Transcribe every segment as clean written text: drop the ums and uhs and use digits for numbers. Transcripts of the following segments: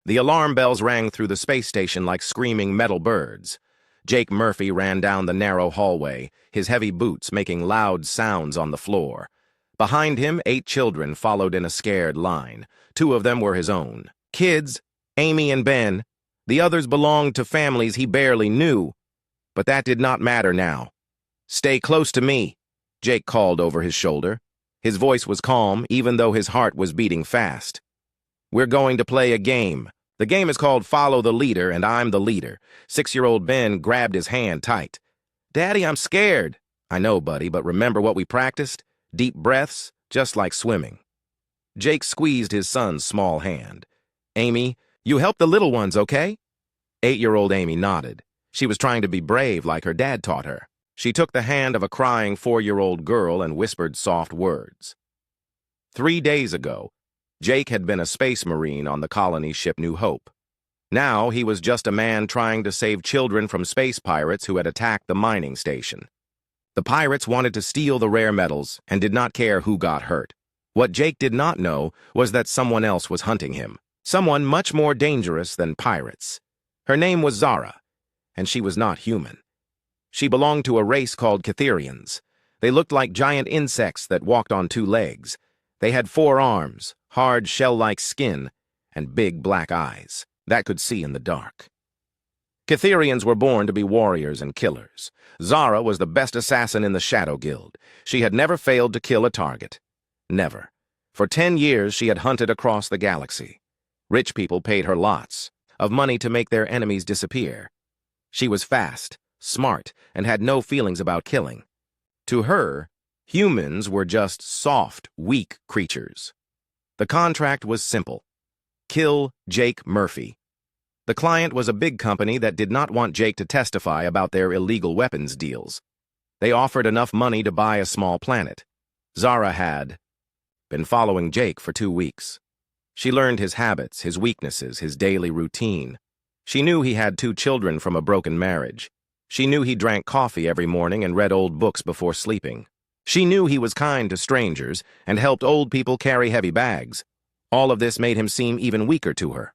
The alarm bells rang through the space station like screaming metal birds. Jake Murphy ran down the narrow hallway, his heavy boots making loud sounds on the floor. Behind him, 8 children followed in a scared line. 2 of them were his own. Kids, Amy and Ben. The others belonged to families he barely knew. But that did not matter now. "Stay close to me," Jake called over his shoulder. His voice was calm, even though his heart was beating fast. "We're going to play a game. The game is called Follow the Leader, and I'm the leader." 6-year-old Ben grabbed his hand tight. "Daddy, I'm scared." "I know, buddy, but remember what we practiced? Deep breaths, just like swimming." Jake squeezed his son's small hand. "Amy, you help the little ones, okay?" 8-year-old Amy nodded. She was trying to be brave like her dad taught her. She took the hand of a crying 4-year-old girl and whispered soft words. 3 days ago, Jake had been a space marine on the colony ship New Hope. Now he was just a man trying to save children from space pirates who had attacked the mining station. The pirates wanted to steal the rare metals and did not care who got hurt. What Jake did not know was that someone else was hunting him, someone much more dangerous than pirates. Her name was Zara, and she was not human. She belonged to a race called Catherians. They looked like giant insects that walked on 2 legs. They had 4 arms, hard shell-like skin, and big black eyes that could see in the dark. Catherians were born to be warriors and killers. Zara was the best assassin in the Shadow Guild. She had never failed to kill a target. Never. For 10 years she had hunted across the galaxy. Rich people paid her lots of money to make their enemies disappear. She was fast, smart, and had no feelings about killing. To her, humans were just soft, weak creatures. The contract was simple. Kill Jake Murphy. The client was a big company that did not want Jake to testify about their illegal weapons deals. They offered enough money to buy a small planet. Zara had been following Jake for 2 weeks. She learned his habits, his weaknesses, his daily routine. She knew he had 2 children from a broken marriage. She knew he drank coffee every morning and read old books before sleeping. She knew he was kind to strangers and helped old people carry heavy bags. All of this made him seem even weaker to her.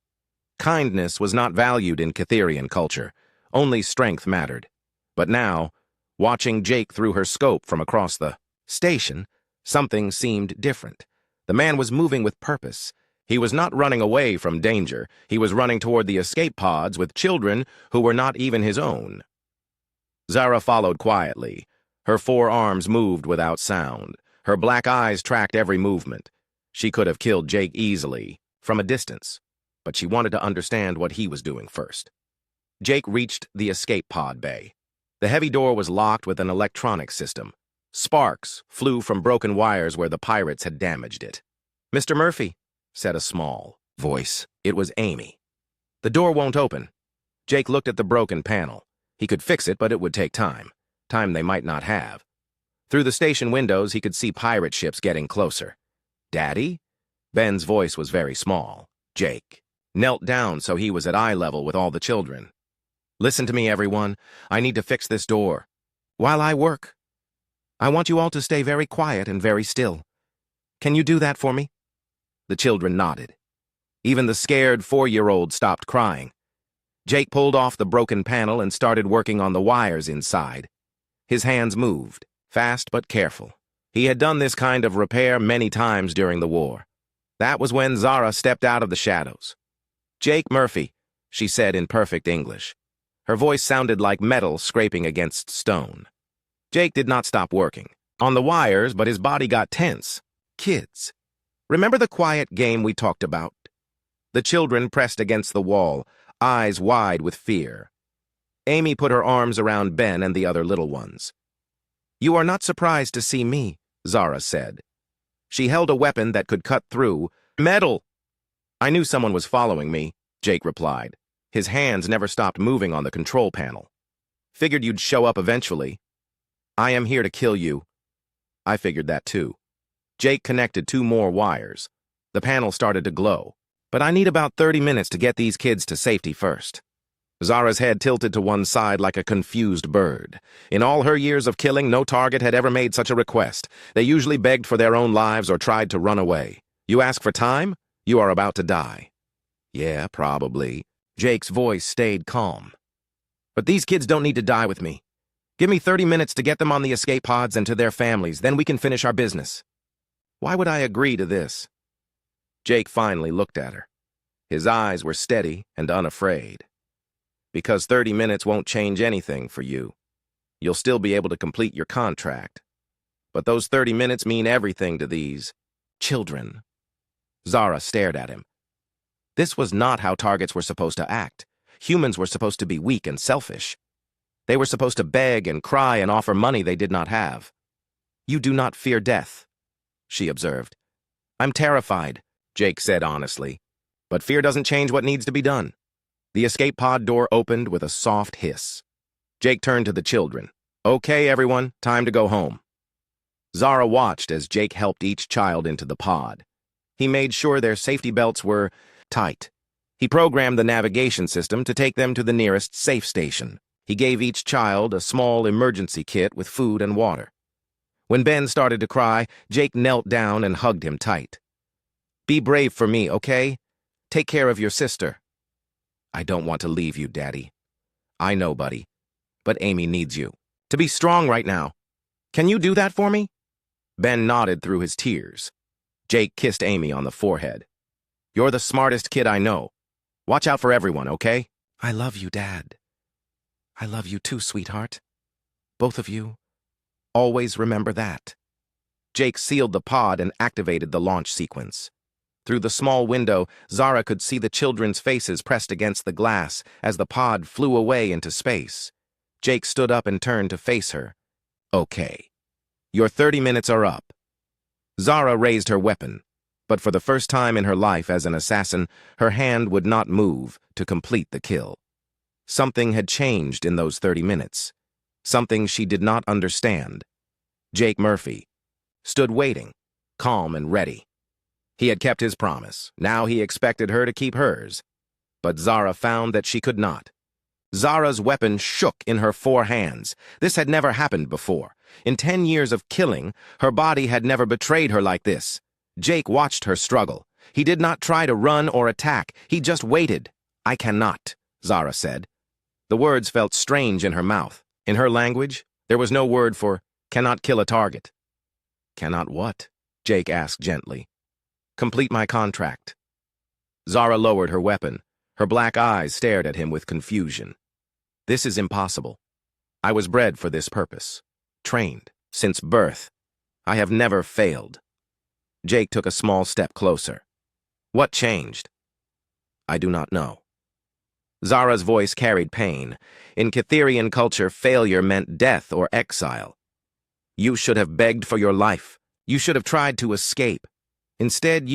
Kindness was not valued in Catherian culture. Only strength mattered. But now, watching Jake through her scope from across the station, something seemed different. The man was moving with purpose. He was not running away from danger. He was running toward the escape pods with children who were not even his own. Zara followed quietly. Her 4 arms moved without sound. Her black eyes tracked every movement. She could have killed Jake easily, from a distance, but she wanted to understand what he was doing first. Jake reached the escape pod bay. The heavy door was locked with an electronic system. Sparks flew from broken wires where the pirates had damaged it. "Mr. Murphy," said a small voice. It was Amy. "The door won't open." Jake looked at the broken panel. He could fix it, but it would take time. Time they might not have. Through the station windows, he could see pirate ships getting closer. "Daddy?" Ben's voice was very small. Jake knelt down so he was at eye level with all the children. "Listen to me, everyone. I need to fix this door. While I work, I want you all to stay very quiet and very still. Can you do that for me?" The children nodded. Even the scared 4-year-old stopped crying. Jake pulled off the broken panel and started working on the wires inside. His hands moved, fast but careful. He had done this kind of repair many times during the war. That was when Zara stepped out of the shadows. "Jake Murphy," she said in perfect English. Her voice sounded like metal scraping against stone. Jake did not stop working on the wires, but his body got tense. "Kids, remember the quiet game we talked about?" The children pressed against the wall, eyes wide with fear. Amy put her arms around Ben and the other little ones. "You are not surprised to see me," Zara said. She held a weapon that could cut through metal. "I knew someone was following me," Jake replied. His hands never stopped moving on the control panel. "Figured you'd show up eventually. I am here to kill you." I figured that too. Jake connected 2 more wires. The panel started to glow. "But I need about 30 minutes to get these kids to safety first." Zara's head tilted to one side like a confused bird. In all her years of killing, no target had ever made such a request. They usually begged for their own lives or tried to run away. You ask for time, you are about to die. Yeah, probably. Jake's voice stayed calm. But these kids don't need to die with me. Give me 30 minutes to get them on the escape pods and to their families, then we can finish our business. Why would I agree to this? Jake finally looked at her. His eyes were steady and unafraid. Because 30 minutes won't change anything for you. You'll still be able to complete your contract. But those 30 minutes mean everything to these children. Zara stared at him. This was not how targets were supposed to act. Humans were supposed to be weak and selfish. They were supposed to beg and cry and offer money they did not have. You do not fear death, she observed. I'm terrified, Jake said honestly. But fear doesn't change what needs to be done. The escape pod door opened with a soft hiss. Jake turned to the children. Okay, everyone, time to go home. Zara watched as Jake helped each child into the pod. He made sure their safety belts were tight. He programmed the navigation system to take them to the nearest safe station. He gave each child a small emergency kit with food and water. When Ben started to cry, Jake knelt down and hugged him tight. Be brave for me, okay? Take care of your sister. I don't want to leave you, Daddy. I know, buddy. But Amy needs you. To be strong right now. Can you do that for me? Ben nodded through his tears. Jake kissed Amy on the forehead. You're the smartest kid I know. Watch out for everyone, okay? I love you, Dad. I love you too, sweetheart. Both of you. Always remember that. Jake sealed the pod and activated the launch sequence. Through the small window, Zara could see the children's faces pressed against the glass as the pod flew away into space. Jake stood up and turned to face her. Okay. Your 30 minutes are up. Zara raised her weapon, but for the first time in her life as an assassin, her hand would not move to complete the kill. Something had changed in those 30 minutes. Something she did not understand. Jake Murphy stood waiting, calm and ready. He had kept his promise. Now he expected her to keep hers. But Zara found that she could not. Zara's weapon shook in her 4 hands. This had never happened before. In 10 years of killing, her body had never betrayed her like this. Jake watched her struggle. He did not try to run or attack. He just waited. I cannot, Zara said. The words felt strange in her mouth. In her language, there was no word for cannot kill a target. Cannot what? Jake asked gently. Complete my contract. Zara lowered her weapon. Her black eyes stared at him with confusion. This is impossible. I was bred for this purpose. Trained. Since birth. I have never failed. Jake took a small step closer. What changed? I do not know. Zara's voice carried pain. In Catherian culture, failure meant death or exile. You should have begged for your life. You should have tried to escape. Instead,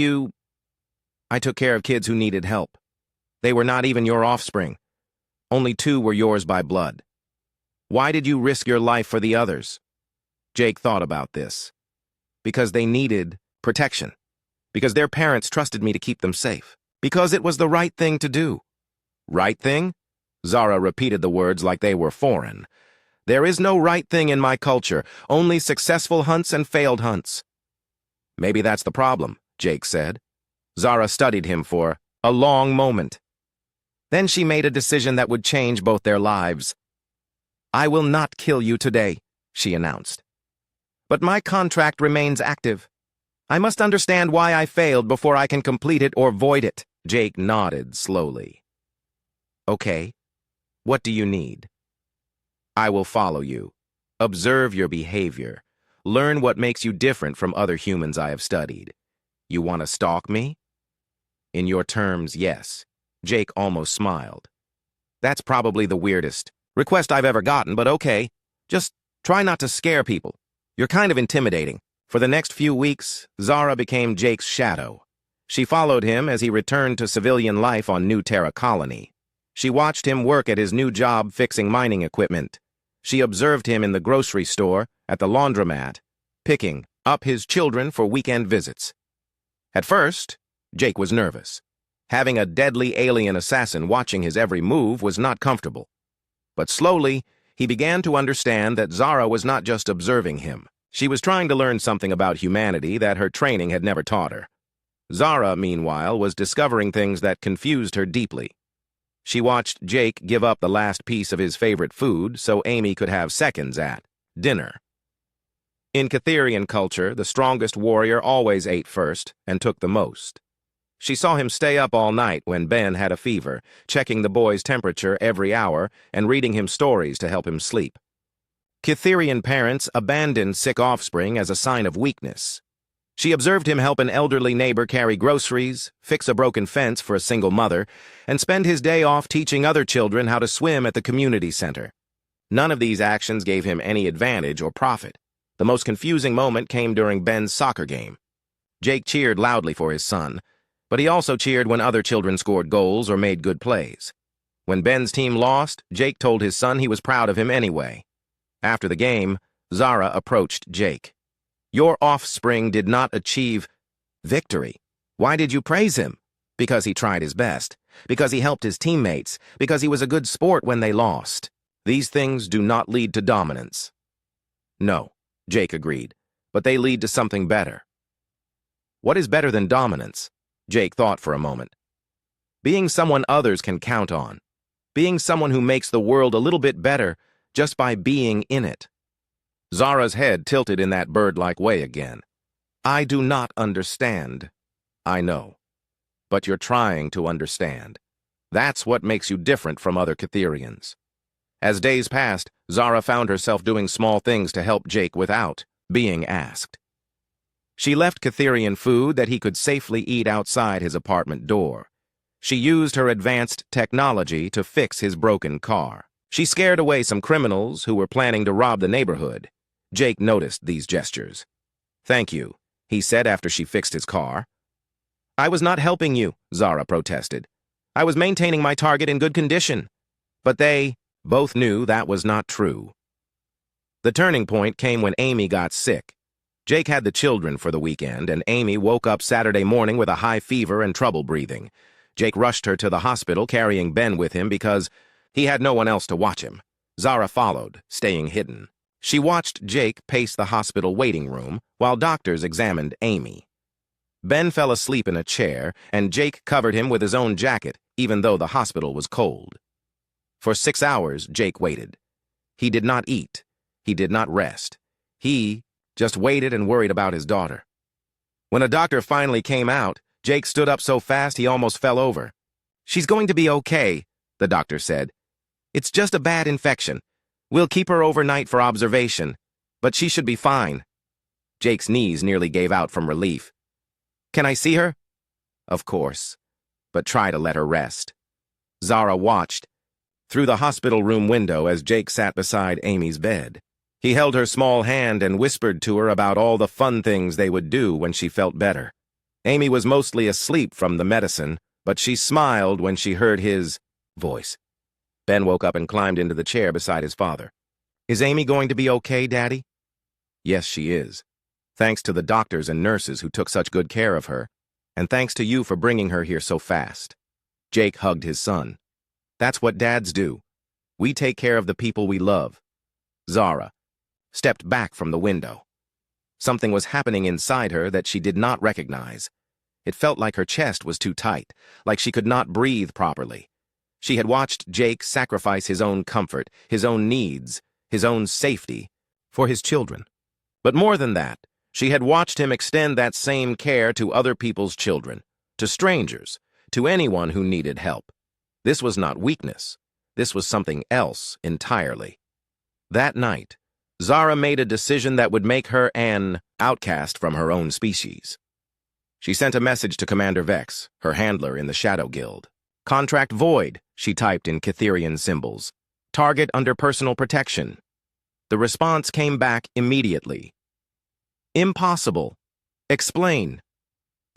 I took care of kids who needed help. They were not even your offspring. Only 2 were yours by blood. Why did you risk your life for the others? Jake thought about this. Because they needed protection. Because their parents trusted me to keep them safe. Because it was the right thing to do. Right thing? Zara repeated the words like they were foreign. There is no right thing in my culture, only successful hunts and failed hunts. Maybe that's the problem, Jake said. Zara studied him for a long moment. Then she made a decision that would change both their lives. I will not kill you today, she announced. But my contract remains active. I must understand why I failed before I can complete it or void it. Jake nodded slowly. Okay, what do you need? I will follow you. Observe your behavior. Learn what makes you different from other humans I have studied. You want to stalk me? In your terms, yes. Jake almost smiled. That's probably the weirdest request I've ever gotten, but okay. Just try not to scare people. You're kind of intimidating. For the next few weeks, Zara became Jake's shadow. She followed him as he returned to civilian life on New Terra Colony. She watched him work at his new job fixing mining equipment. She observed him in the grocery store, at the laundromat, picking up his children for weekend visits. At first, Jake was nervous. Having a deadly alien assassin watching his every move was not comfortable. But slowly, he began to understand that Zara was not just observing him. She was trying to learn something about humanity that her training had never taught her. Zara, meanwhile, was discovering things that confused her deeply. She watched Jake give up the last piece of his favorite food so Amy could have seconds at dinner. In Catherian culture, the strongest warrior always ate first and took the most. She saw him stay up all night when Ben had a fever, checking the boy's temperature every hour and reading him stories to help him sleep. Catherian parents abandoned sick offspring as a sign of weakness. She observed him help an elderly neighbor carry groceries, fix a broken fence for a single mother, and spend his day off teaching other children how to swim at the community center. None of these actions gave him any advantage or profit. The most confusing moment came during Ben's soccer game. Jake cheered loudly for his son, but he also cheered when other children scored goals or made good plays. When Ben's team lost, Jake told his son he was proud of him anyway. After the game, Zara approached Jake. "Your offspring did not achieve victory. Why did you praise him? Because he tried his best. Because he helped his teammates. Because he was a good sport when they lost. These things do not lead to dominance." "No," Jake agreed, "but they lead to something better." "What is better than dominance?" Jake thought for a moment. "Being someone others can count on. Being someone who makes the world a little bit better just by being in it." Zara's head tilted in that bird-like way again. "I do not understand." "I know. But you're trying to understand. That's what makes you different from other Catherians." As days passed, Zara found herself doing small things to help Jake without being asked. She left Catherian food that he could safely eat outside his apartment door. She used her advanced technology to fix his broken car. She scared away some criminals who were planning to rob the neighborhood. Jake noticed these gestures. "Thank you," he said after she fixed his car. "I was not helping you," Zara protested. "I was maintaining my target in good condition." But they both knew that was not true. The turning point came when Amy got sick. Jake had the children for the weekend, and Amy woke up Saturday morning with a high fever and trouble breathing. Jake rushed her to the hospital, carrying Ben with him because he had no one else to watch him. Zara followed, staying hidden. She watched Jake pace the hospital waiting room while doctors examined Amy. Ben fell asleep in a chair, and Jake covered him with his own jacket, even though the hospital was cold. For 6 hours, Jake waited. He did not eat. He did not rest. He just waited and worried about his daughter. When a doctor finally came out, Jake stood up so fast he almost fell over. "She's going to be okay," the doctor said. "It's just a bad infection. We'll keep her overnight for observation, but she should be fine." Jake's knees nearly gave out from relief. "Can I see her?" "Of course, but try to let her rest." Zara watched through the hospital room window as Jake sat beside Amy's bed. He held her small hand and whispered to her about all the fun things they would do when she felt better. Amy was mostly asleep from the medicine, but she smiled when she heard his voice. Ben woke up and climbed into the chair beside his father. "Is Amy going to be okay, Daddy?" "Yes, she is. Thanks to the doctors and nurses who took such good care of her, and thanks to you for bringing her here so fast." Jake hugged his son. "That's what dads do. We take care of the people we love." Zara stepped back from the window. Something was happening inside her that she did not recognize. It felt like her chest was too tight, like she could not breathe properly. She had watched Jake sacrifice his own comfort, his own needs, his own safety, for his children. But more than that, she had watched him extend that same care to other people's children, to strangers, to anyone who needed help. This was not weakness. This was something else entirely. That night, Zara made a decision that would make her an outcast from her own species. She sent a message to Commander Vex, her handler in the Shadow Guild. "Contract void," she typed in Catherian symbols. "Target under personal protection." The response came back immediately. "Impossible. Explain."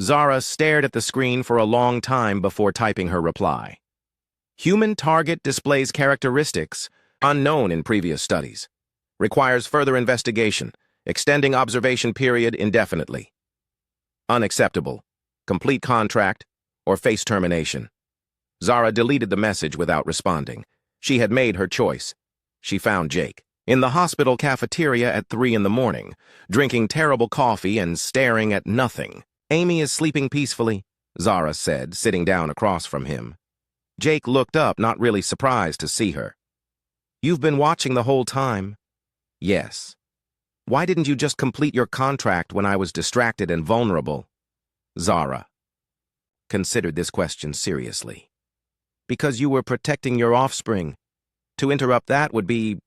Zara stared at the screen for a long time before typing her reply. "Human target displays characteristics unknown in previous studies. Requires further investigation, extending observation period indefinitely. Unacceptable. Complete contract or face termination." Zara deleted the message without responding. She had made her choice. She found Jake in the hospital cafeteria at 3 in the morning, drinking terrible coffee and staring at nothing. Amy is sleeping peacefully, Zara said, sitting down across from him. Jake looked up, not really surprised to see her. You've been watching the whole time? Yes. Why didn't you just complete your contract when I was distracted and vulnerable? Zara considered this question seriously. Because you were protecting your offspring. To interrupt that would be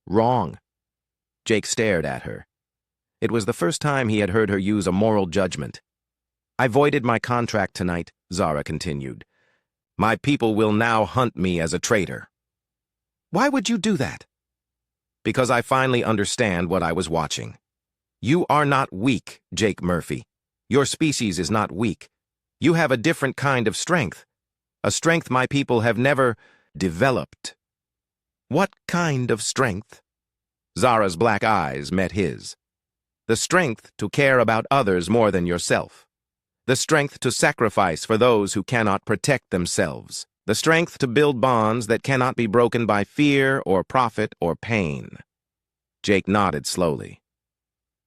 wrong. Jake stared at her. It was the first time he had heard her use a moral judgment. I voided my contract tonight, Zara continued. My people will now hunt me as a traitor. Why would you do that? Because I finally understand what I was watching. You are not weak, Jake Murphy. Your species is not weak. You have a different kind of strength. A strength my people have never developed. What kind of strength? Zara's black eyes met his. The strength to care about others more than yourself. The strength to sacrifice for those who cannot protect themselves. The strength to build bonds that cannot be broken by fear or profit or pain. Jake nodded slowly.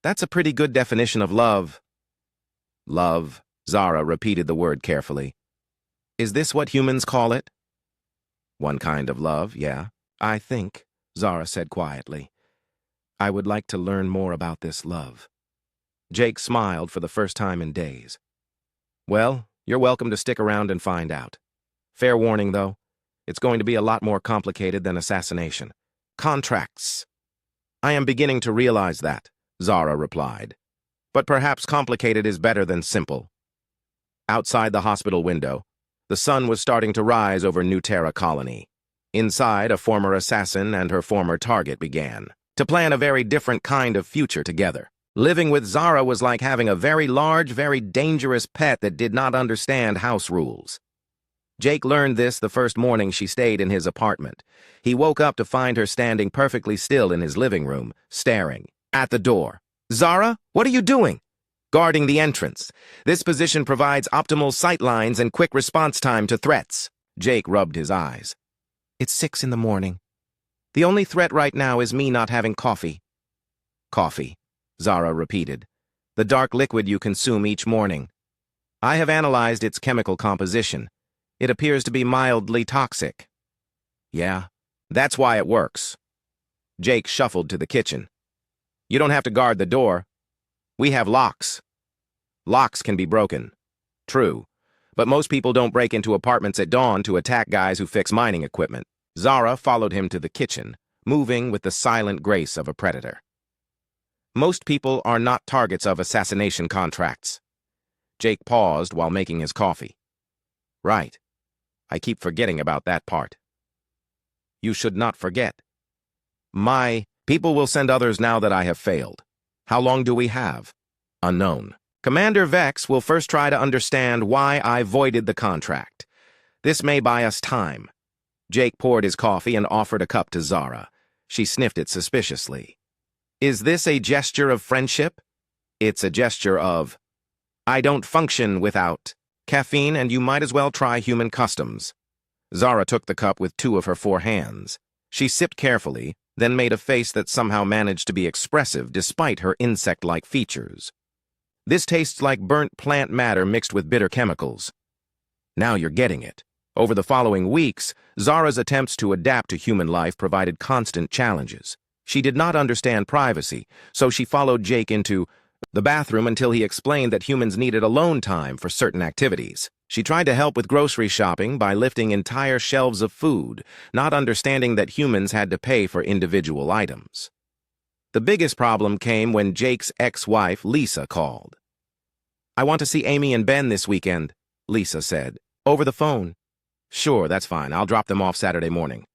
That's a pretty good definition of love. Love, Zara repeated the word carefully. Is this what humans call it? One kind of love, yeah, I think, Zara said quietly. I would like to learn more about this love. Jake smiled for the first time in days. Well, you're welcome to stick around and find out. Fair warning, though, it's going to be a lot more complicated than assassination. Contracts. I am beginning to realize that, Zara replied. But perhaps complicated is better than simple. Outside the hospital window, the sun was starting to rise over New Terra Colony. Inside, a former assassin and her former target began to plan a very different kind of future together. Living with Zara was like having a very large, very dangerous pet that did not understand house rules. Jake learned this the first morning she stayed in his apartment. He woke up to find her standing perfectly still in his living room, staring at the door. Zara, what are you doing? Guarding the entrance. This position provides optimal sight lines and quick response time to threats. Jake rubbed his eyes. It's 6 in the morning. The only threat right now is me not having coffee. Coffee, Zara repeated. The dark liquid you consume each morning. I have analyzed its chemical composition. It appears to be mildly toxic. Yeah, that's why it works. Jake shuffled to the kitchen. You don't have to guard the door. We have locks. Locks can be broken. True, but most people don't break into apartments at dawn to attack guys who fix mining equipment. Zara followed him to the kitchen, moving with the silent grace of a predator. Most people are not targets of assassination contracts. Jake paused while making his coffee. Right. I keep forgetting about that part. You should not forget. My people will send others now that I have failed. How long do we have? Unknown. Commander Vex will first try to understand why I voided the contract. This may buy us time. Jake poured his coffee and offered a cup to Zara. She sniffed it suspiciously. Is this a gesture of friendship? It's a gesture of, I don't function without caffeine, and you might as well try human customs. Zara took the cup with 2 of her 4 hands. She sipped carefully, then made a face that somehow managed to be expressive despite her insect-like features. This tastes like burnt plant matter mixed with bitter chemicals. Now you're getting it. Over the following weeks, Zara's attempts to adapt to human life provided constant challenges. She did not understand privacy, so she followed Jake into the bathroom until he explained that humans needed alone time for certain activities. She tried to help with grocery shopping by lifting entire shelves of food, not understanding that humans had to pay for individual items. The biggest problem came when Jake's ex-wife, Lisa, called. I want to see Amy and Ben this weekend, Lisa said. Over the phone. Sure, that's fine. I'll drop them off Saturday morning.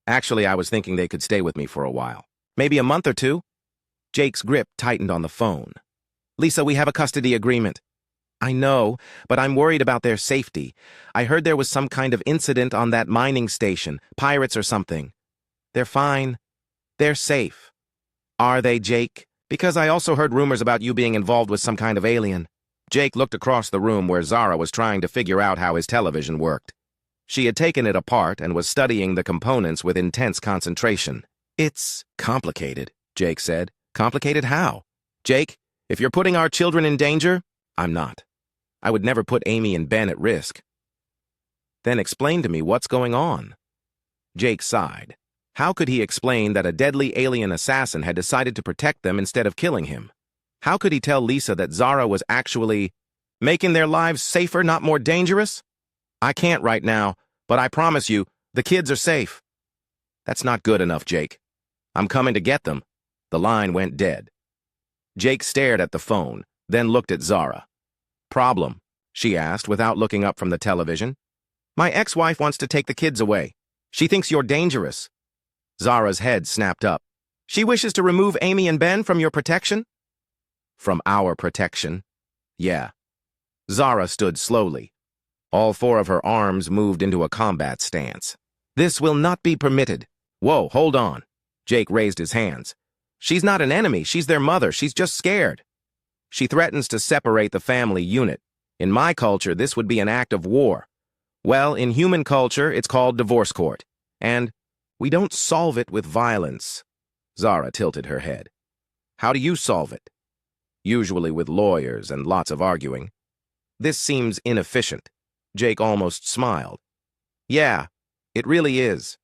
Actually, I was thinking they could stay with me for a while. Maybe a month or 2? Jake's grip tightened on the phone. Lisa, we have a custody agreement. I know, but I'm worried about their safety. I heard there was some kind of incident on that mining station, pirates or something. They're fine. They're safe. Are they, Jake? Because I also heard rumors about you being involved with some kind of alien. Jake looked across the room where Zara was trying to figure out how his television worked. She had taken it apart and was studying the components with intense concentration. It's complicated, Jake said. Complicated how? Jake, if you're putting our children in danger, I'm not. I would never put Amy and Ben at risk. Then explain to me what's going on. Jake sighed. How could he explain that a deadly alien assassin had decided to protect them instead of killing him? How could he tell Lisa that Zara was actually making their lives safer, not more dangerous? I can't right now, but I promise you, the kids are safe. That's not good enough, Jake. I'm coming to get them. The line went dead. Jake stared at the phone, then looked at Zara. Problem? She asked without looking up from the television. My ex-wife wants to take the kids away. She thinks you're dangerous. Zara's head snapped up. She wishes to remove Amy and Ben from your protection? From our protection? Yeah. Zara stood slowly. All four of her arms moved into a combat stance. This will not be permitted. Whoa, hold on. Jake raised his hands. She's not an enemy. She's their mother. She's just scared. She threatens to separate the family unit. In my culture, this would be an act of war. Well, in human culture, it's called divorce court. And we don't solve it with violence. Zara tilted her head. How do you solve it? Usually with lawyers and lots of arguing. This seems inefficient. Jake almost smiled. Yeah, it really is.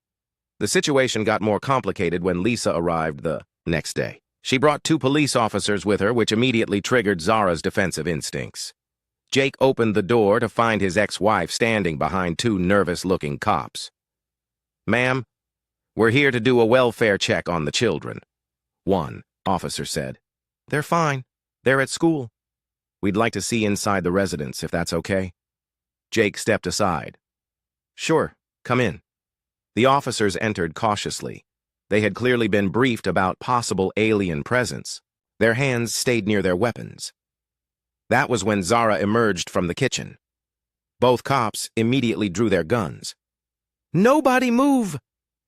The situation got more complicated when Lisa arrived the next day. She brought 2 police officers with her, which immediately triggered Zara's defensive instincts. Jake opened the door to find his ex-wife standing behind 2 nervous-looking cops. Ma'am, we're here to do a welfare check on the children. One officer said. They're fine. They're at school. We'd like to see inside the residence, if that's okay. Jake stepped aside. Sure, come in. The officers entered cautiously. They had clearly been briefed about possible alien presence. Their hands stayed near their weapons. That was when Zara emerged from the kitchen. Both cops immediately drew their guns. Nobody move!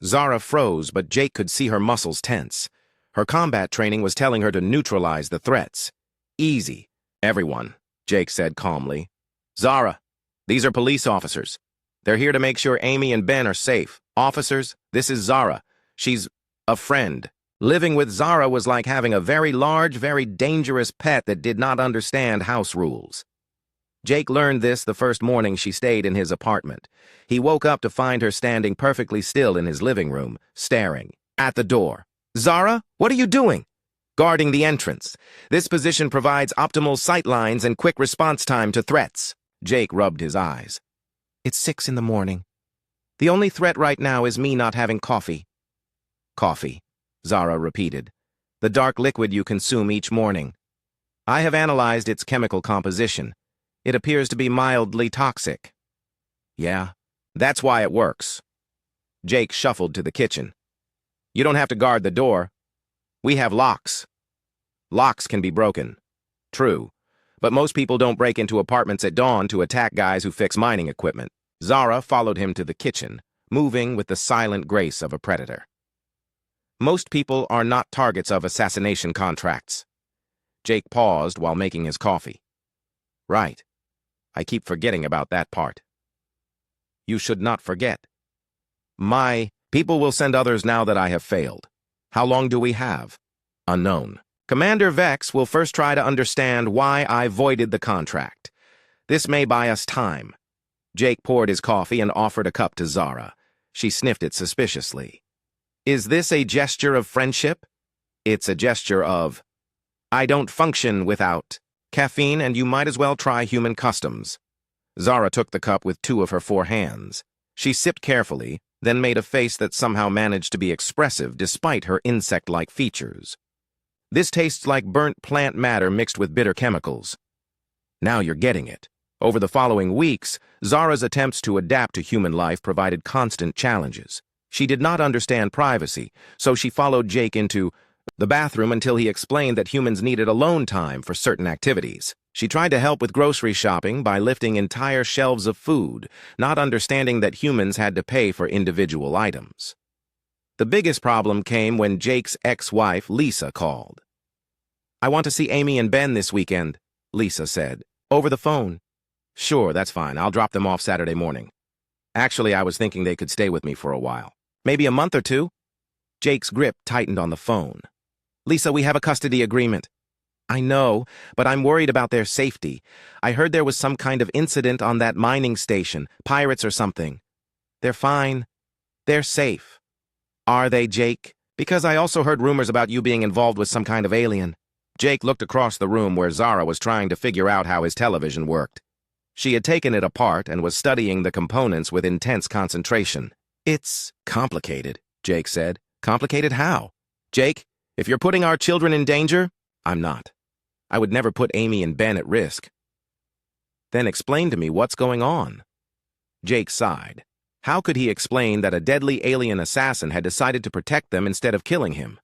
Zara froze, but Jake could see her muscles tense. Her combat training was telling her to neutralize the threats. Easy, everyone, Jake said calmly. Zara, these are police officers. They're here to make sure Amy and Ben are safe. Officers, this is Zara. She's a friend. Living with Zara was like having a very large, very dangerous pet that did not understand house rules. Jake learned this the first morning she stayed in his apartment. He woke up to find her standing perfectly still in his living room, staring at the door. Zara, what are you doing? Guarding the entrance. This position provides optimal sight lines and quick response time to threats. Jake rubbed his eyes. It's 6 in the morning. The only threat right now is me not having coffee. Coffee, Zara repeated. The dark liquid you consume each morning. I have analyzed its chemical composition. It appears to be mildly toxic. Yeah, that's why it works. Jake shuffled to the kitchen. You don't have to guard the door. We have locks. Locks can be broken. True, but most people don't break into apartments at dawn to attack guys who fix mining equipment. Zara followed him to the kitchen, moving with the silent grace of a predator. Most people are not targets of assassination contracts. Jake paused while making his coffee. Right. I keep forgetting about that part. You should not forget. My people will send others now that I have failed. How long do we have? Unknown. Commander Vex will first try to understand why I voided the contract. This may buy us time. Jake poured his coffee and offered a cup to Zara. She sniffed it suspiciously. Is this a gesture of friendship? It's a gesture of, I don't function without caffeine, and you might as well try human customs. Zara took the cup with 2 of her 4 hands. She sipped carefully, then made a face that somehow managed to be expressive despite her insect-like features. This tastes like burnt plant matter mixed with bitter chemicals. Now you're getting it. Over the following weeks, Zara's attempts to adapt to human life provided constant challenges. She did not understand privacy, so she followed Jake into the bathroom until he explained that humans needed alone time for certain activities. She tried to help with grocery shopping by lifting entire shelves of food, not understanding that humans had to pay for individual items. The biggest problem came when Jake's ex-wife, Lisa, called. I want to see Amy and Ben this weekend, Lisa said, over the phone. Sure, that's fine. I'll drop them off Saturday morning. Actually, I was thinking they could stay with me for a while. Maybe a month or 2? Jake's grip tightened on the phone. Lisa, we have a custody agreement. I know, but I'm worried about their safety. I heard there was some kind of incident on that mining station, pirates or something. They're fine. They're safe. Are they, Jake? Because I also heard rumors about you being involved with some kind of alien. Jake looked across the room where Zara was trying to figure out how his television worked. She had taken it apart and was studying the components with intense concentration. It's complicated, Jake said. Complicated how? Jake, if you're putting our children in danger, I'm not. I would never put Amy and Ben at risk. Then explain to me what's going on. Jake sighed. How could he explain that a deadly alien assassin had decided to protect them instead of killing him?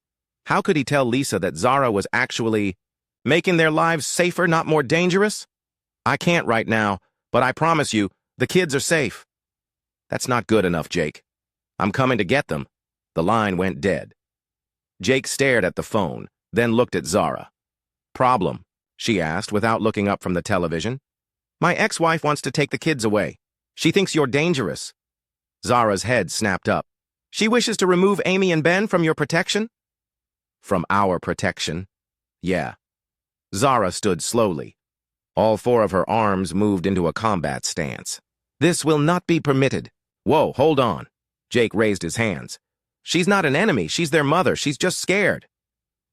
How could he tell Lisa that Zara was actually making their lives safer, not more dangerous? I can't right now, but I promise you, the kids are safe. That's not good enough, Jake. I'm coming to get them. The line went dead. Jake stared at the phone, then looked at Zara. Problem? She asked without looking up from the television. My ex-wife wants to take the kids away. She thinks you're dangerous. Zara's head snapped up. She wishes to remove Amy and Ben from your protection? From our protection? Yeah. Zara stood slowly. All four of her arms moved into a combat stance. This will not be permitted. Whoa, hold on. Jake raised his hands. She's not an enemy. She's their mother. She's just scared.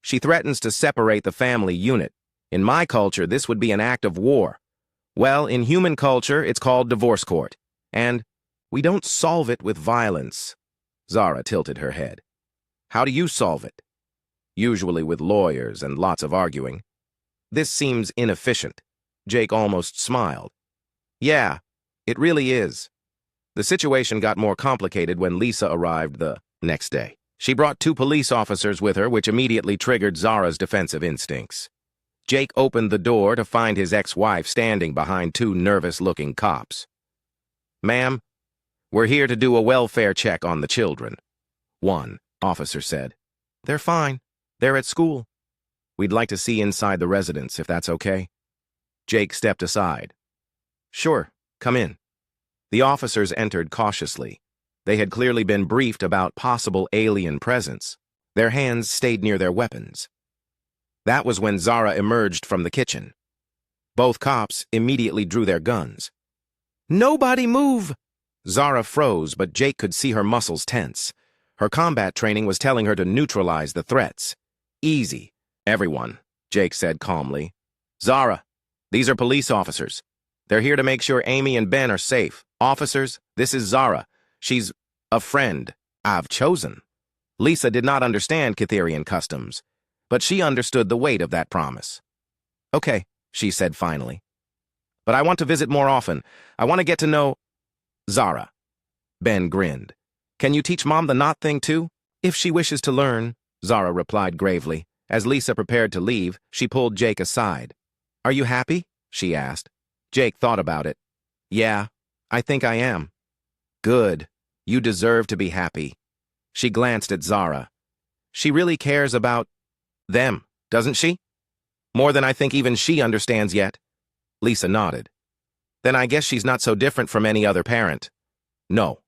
She threatens to separate the family unit. In my culture, this would be an act of war. Well, in human culture, it's called divorce court. And we don't solve it with violence. Zara tilted her head. How do you solve it? Usually with lawyers and lots of arguing. This seems inefficient. Jake almost smiled. Yeah, it really is. The situation got more complicated when Lisa arrived the next day. She brought 2 police officers with her, which immediately triggered Zara's defensive instincts. Jake opened the door to find his ex-wife standing behind 2 nervous-looking cops. Ma'am, we're here to do a welfare check on the children. One officer said. They're fine. They're at school. We'd like to see inside the residence, if that's okay. Jake stepped aside. Sure, come in. The officers entered cautiously. They had clearly been briefed about possible alien presence. Their hands stayed near their weapons. That was when Zara emerged from the kitchen. Both cops immediately drew their guns. Nobody move! Zara froze, but Jake could see her muscles tense. Her combat training was telling her to neutralize the threats. Easy, everyone, Jake said calmly. Zara, these are police officers. They're here to make sure Amy and Ben are safe. Officers, this is Zara. She's a friend I've chosen. Lisa did not understand Cytherian customs, but she understood the weight of that promise. Okay, she said finally. But I want to visit more often. I want to get to know Zara. Ben grinned. Can you teach Mom the knot thing too? If she wishes to learn, Zara replied gravely. As Lisa prepared to leave, she pulled Jake aside. Are you happy? She asked. Jake thought about it. Yeah, I think I am. Good. You deserve to be happy. She glanced at Zara. She really cares about them, doesn't she? More than I think even she understands yet. Lisa nodded. Then I guess she's not so different from any other parent. No,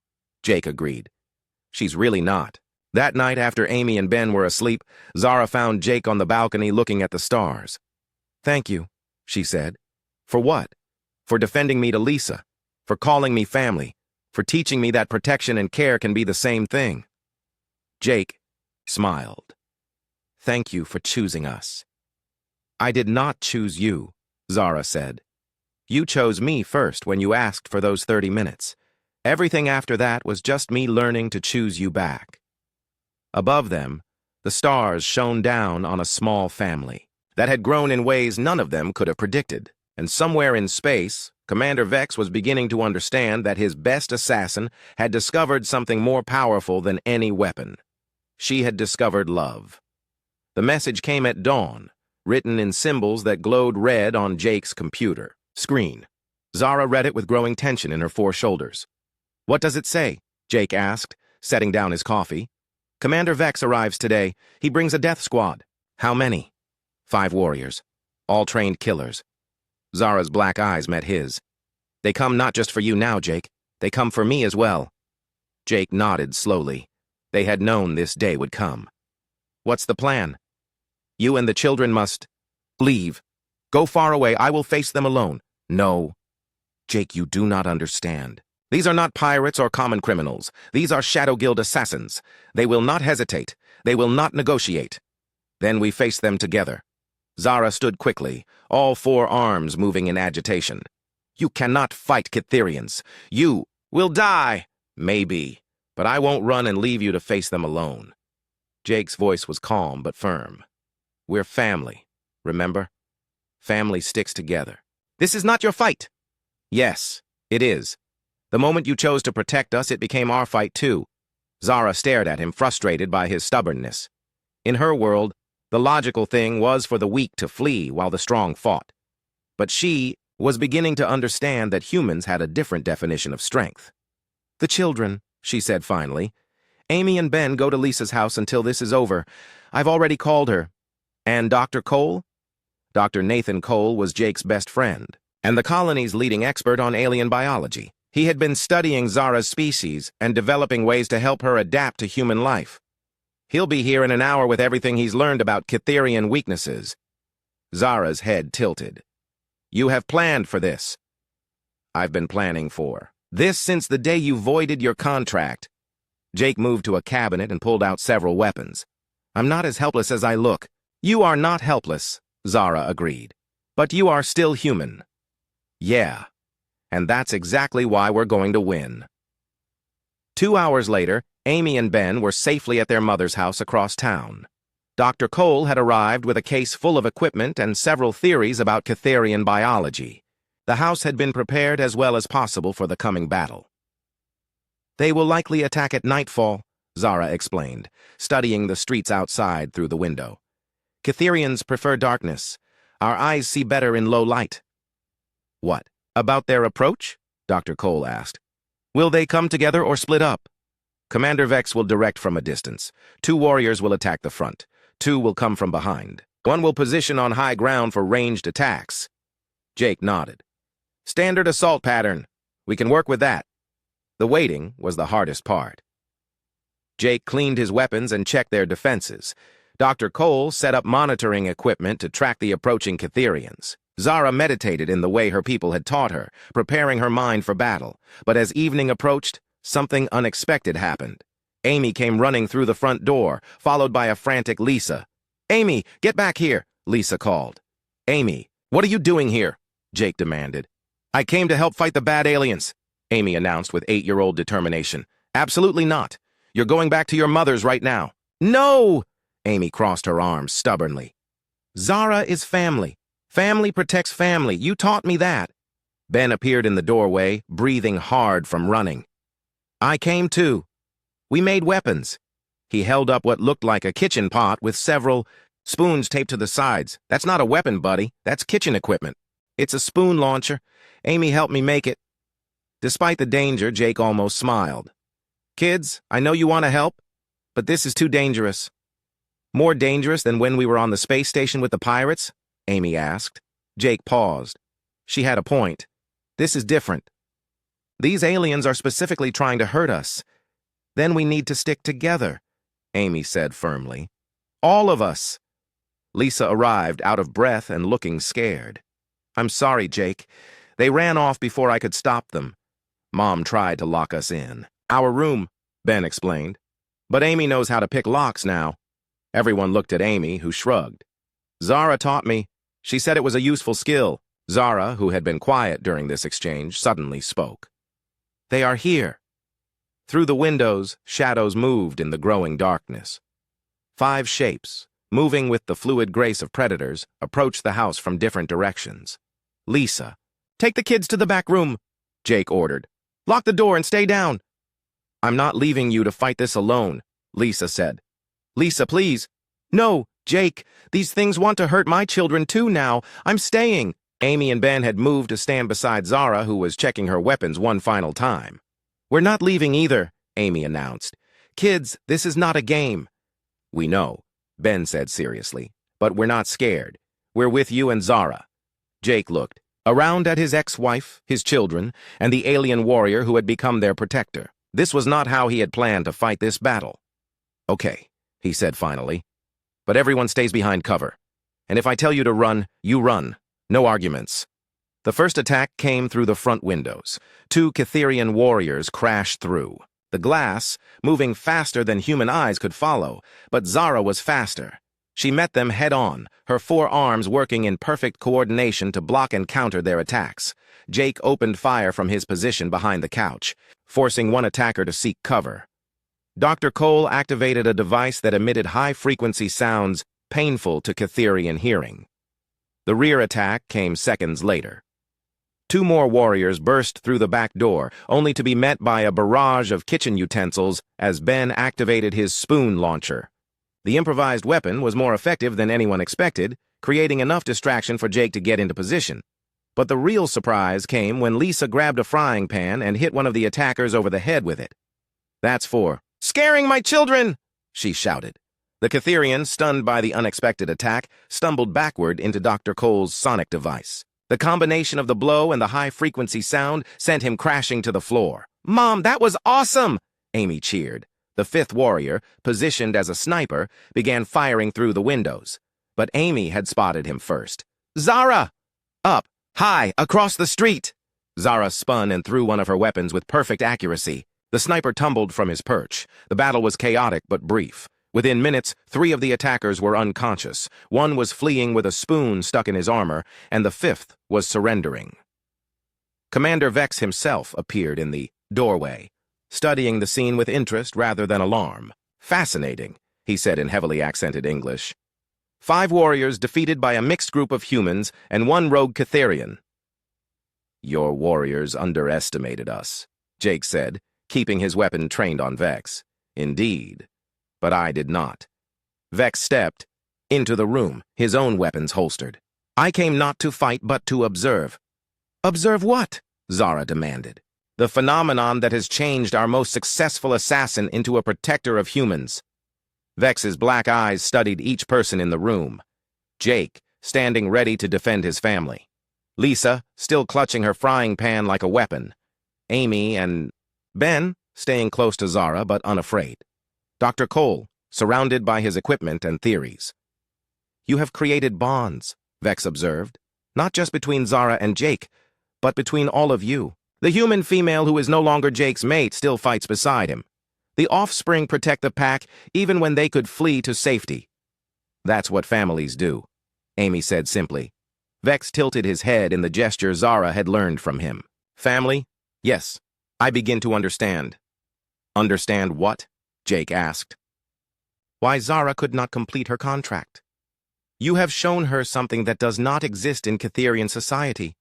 Jake agreed. She's really not. That night after Amy and Ben were asleep, Zara found Jake on the balcony looking at the stars. Thank you, she said. For what? For defending me to Lisa. For calling me family. For teaching me that protection and care can be the same thing. Jake smiled. Thank you for choosing us. I did not choose you, Zara said. You chose me first when you asked for those 30 minutes. Everything after that was just me learning to choose you back. Above them, the stars shone down on a small family that had grown in ways none of them could have predicted. And somewhere in space, Commander Vex was beginning to understand that his best assassin had discovered something more powerful than any weapon. She had discovered love. The message came at dawn, written in symbols that glowed red on Jake's computer screen. Zara read it with growing tension in her 4 shoulders. What does it say? Jake asked, setting down his coffee. Commander Vex arrives today. He brings a death squad. How many? 5 warriors. All trained killers. Zara's black eyes met his. They come not just for you now, Jake. They come for me as well. Jake nodded slowly. They had known this day would come. What's the plan? You and the children must Leave. Go far away. I will face them alone. No. Jake, you do not understand. These are not pirates or common criminals. These are Shadow Guild assassins. They will not hesitate. They will not negotiate. Then we face them together. Zara stood quickly, all four arms moving in agitation. You cannot fight Cytherians. You will die. Maybe. But I won't run and leave you to face them alone. Jake's voice was calm but firm. We're family, remember? Family sticks together. This is not your fight. Yes, it is. The moment you chose to protect us, it became our fight too. Zara stared at him, frustrated by his stubbornness. In her world, the logical thing was for the weak to flee while the strong fought. But she was beginning to understand that humans had a different definition of strength. The children, she said finally. Amy and Ben go to Lisa's house until this is over. I've already called her. And Dr. Cole? Dr. Nathan Cole was Jake's best friend, and the colony's leading expert on alien biology. He had been studying Zara's species and developing ways to help her adapt to human life. He'll be here in an hour with everything he's learned about Cytherian weaknesses. Zara's head tilted. You have planned for this. I've been planning for this since the day you voided your contract. Jake moved to a cabinet and pulled out several weapons. I'm not as helpless as I look. You are not helpless, Zara agreed. But you are still human. Yeah. And that's exactly why we're going to win. 2 hours later, Amy and Ben were safely at their mother's house across town. Dr. Cole had arrived with a case full of equipment and several theories about Cytherian biology. The house had been prepared as well as possible for the coming battle. They will likely attack at nightfall, Zara explained, studying the streets outside through the window. Cytherians prefer darkness. Our eyes see better in low light. What? About their approach? Dr. Cole asked. Will they come together or split up? Commander Vex will direct from a distance. 2 warriors will attack the front. 2 will come from behind. 1 will position on high ground for ranged attacks. Jake nodded. Standard assault pattern. We can work with that. The waiting was the hardest part. Jake cleaned his weapons and checked their defenses. Dr. Cole set up monitoring equipment to track the approaching Cytherians. Zara meditated in the way her people had taught her, preparing her mind for battle. But as evening approached, something unexpected happened. Amy came running through the front door, followed by a frantic Lisa. Amy, get back here, Lisa called. Amy, what are you doing here? Jake demanded. I came to help fight the bad aliens, Amy announced with 8-year-old determination. Absolutely not. You're going back to your mother's right now. No! Amy crossed her arms stubbornly. Zara is family. Family protects family. You taught me that. Ben appeared in the doorway, breathing hard from running. I came too. We made weapons. He held up what looked like a kitchen pot with several spoons taped to the sides. That's not a weapon, buddy. That's kitchen equipment. It's a spoon launcher. Amy helped me make it. Despite the danger, Jake almost smiled. Kids, I know you want to help, but this is too dangerous. More dangerous than when we were on the space station with the pirates? Amy asked. Jake paused. She had a point. This is different. These aliens are specifically trying to hurt us. Then we need to stick together, Amy said firmly. All of us. Lisa arrived, out of breath and looking scared. I'm sorry, Jake. They ran off before I could stop them. Mom tried to lock us in. Our room, Ben explained. But Amy knows how to pick locks now. Everyone looked at Amy, who shrugged. Zara taught me. She said it was a useful skill. Zara, who had been quiet during this exchange, suddenly spoke. They are here. Through the windows, shadows moved in the growing darkness. 5 shapes, moving with the fluid grace of predators, approached the house from different directions. Lisa, take the kids to the back room, Jake ordered. Lock the door and stay down. I'm not leaving you to fight this alone, Lisa said. Lisa, please. No, Jake, these things want to hurt my children too now. I'm staying. Amy and Ben had moved to stand beside Zara, who was checking her weapons one final time. We're not leaving either, Amy announced. Kids, this is not a game. We know, Ben said seriously, but we're not scared. We're with you and Zara. Jake looked around at his ex-wife, his children, and the alien warrior who had become their protector. This was not how he had planned to fight this battle. Okay, he said finally, but everyone stays behind cover. And if I tell you to run, you run. No arguments. The first attack came through the front windows. 2 Catherian warriors crashed through. The glass, moving faster than human eyes could follow, but Zara was faster. She met them head-on, her 4 arms working in perfect coordination to block and counter their attacks. Jake opened fire from his position behind the couch, forcing one attacker to seek cover. Dr. Cole activated a device that emitted high-frequency sounds painful to Catherian hearing. The rear attack came seconds later. 2 more warriors burst through the back door, only to be met by a barrage of kitchen utensils as Ben activated his spoon launcher. The improvised weapon was more effective than anyone expected, creating enough distraction for Jake to get into position. But the real surprise came when Lisa grabbed a frying pan and hit one of the attackers over the head with it. "That's for scaring my children!" she shouted. The Catherian, stunned by the unexpected attack, stumbled backward into Dr. Cole's sonic device. The combination of the blow and the high-frequency sound sent him crashing to the floor. "Mom, that was awesome!" Amy cheered. The 5th warrior, positioned as a sniper, began firing through the windows. But Amy had spotted him first. "Zara!" "Up! High! Across the street!" Zara spun and threw one of her weapons with perfect accuracy. The sniper tumbled from his perch. The battle was chaotic but brief. Within minutes, 3 of the attackers were unconscious. 1 was fleeing with a spoon stuck in his armor, and the 5th was surrendering. Commander Vex himself appeared in the doorway, studying the scene with interest rather than alarm. "Fascinating," he said in heavily accented English. 5 warriors defeated by a mixed group of humans and 1 rogue Catherian. "Your warriors underestimated us," Jake said, keeping his weapon trained on Vex. "Indeed. But I did not." Vex stepped into the room, his own weapons holstered. "I came not to fight, but to observe." "Observe what?" Zara demanded. "The phenomenon that has changed our most successful assassin into a protector of humans." Vex's black eyes studied each person in the room. Jake, standing ready to defend his family. Lisa, still clutching her frying pan like a weapon. Amy and Ben, staying close to Zara but unafraid. Dr. Cole, surrounded by his equipment and theories. "You have created bonds," Vex observed, "not just between Zara and Jake, but between all of you. The human female who is no longer Jake's mate still fights beside him. The offspring protect the pack even when they could flee to safety. That's what families do," Amy said simply. Vex tilted his head in the gesture Zara had learned from him. "Family? Yes, I begin to understand." "Understand what?" Jake asked. "Why Zara could not complete her contract. You have shown her something that does not exist in Catherian society."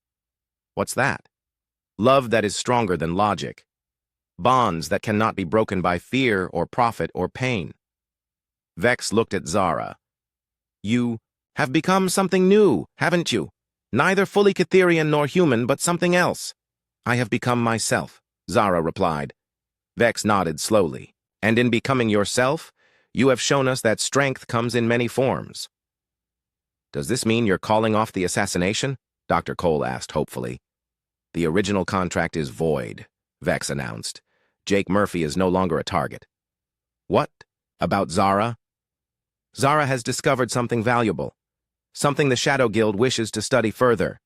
"What's that?" "Love that is stronger than logic. Bonds that cannot be broken by fear or profit or pain." Vex looked at Zara. "You have become something new, haven't you? Neither fully Catherian nor human, but something else." "I have become myself," Zara replied. Vex nodded slowly. "And in becoming yourself, you have shown us that strength comes in many forms." "Does this mean you're calling off the assassination?" Dr. Cole asked hopefully. "The original contract is void," Vex announced. "Jake Murphy is no longer a target." "What? About Zara?" "Zara has discovered something valuable. Something the Shadow Guild wishes to study further."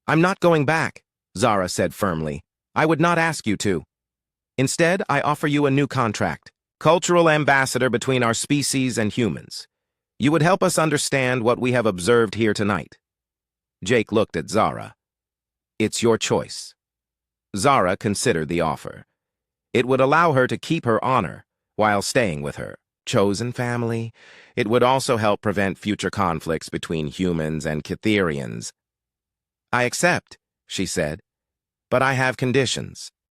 "I'm not going back," Zara said firmly. "I would not ask you to. Instead, I offer you a new contract. Cultural ambassador between our species and humans. You would help us understand what we have observed here tonight." Jake looked at Zara. "It's your choice." Zara considered the offer. It would allow her to keep her honor while staying with her chosen family. It would also help prevent future conflicts between humans and Catherians. "I accept," she said, "but I have conditions."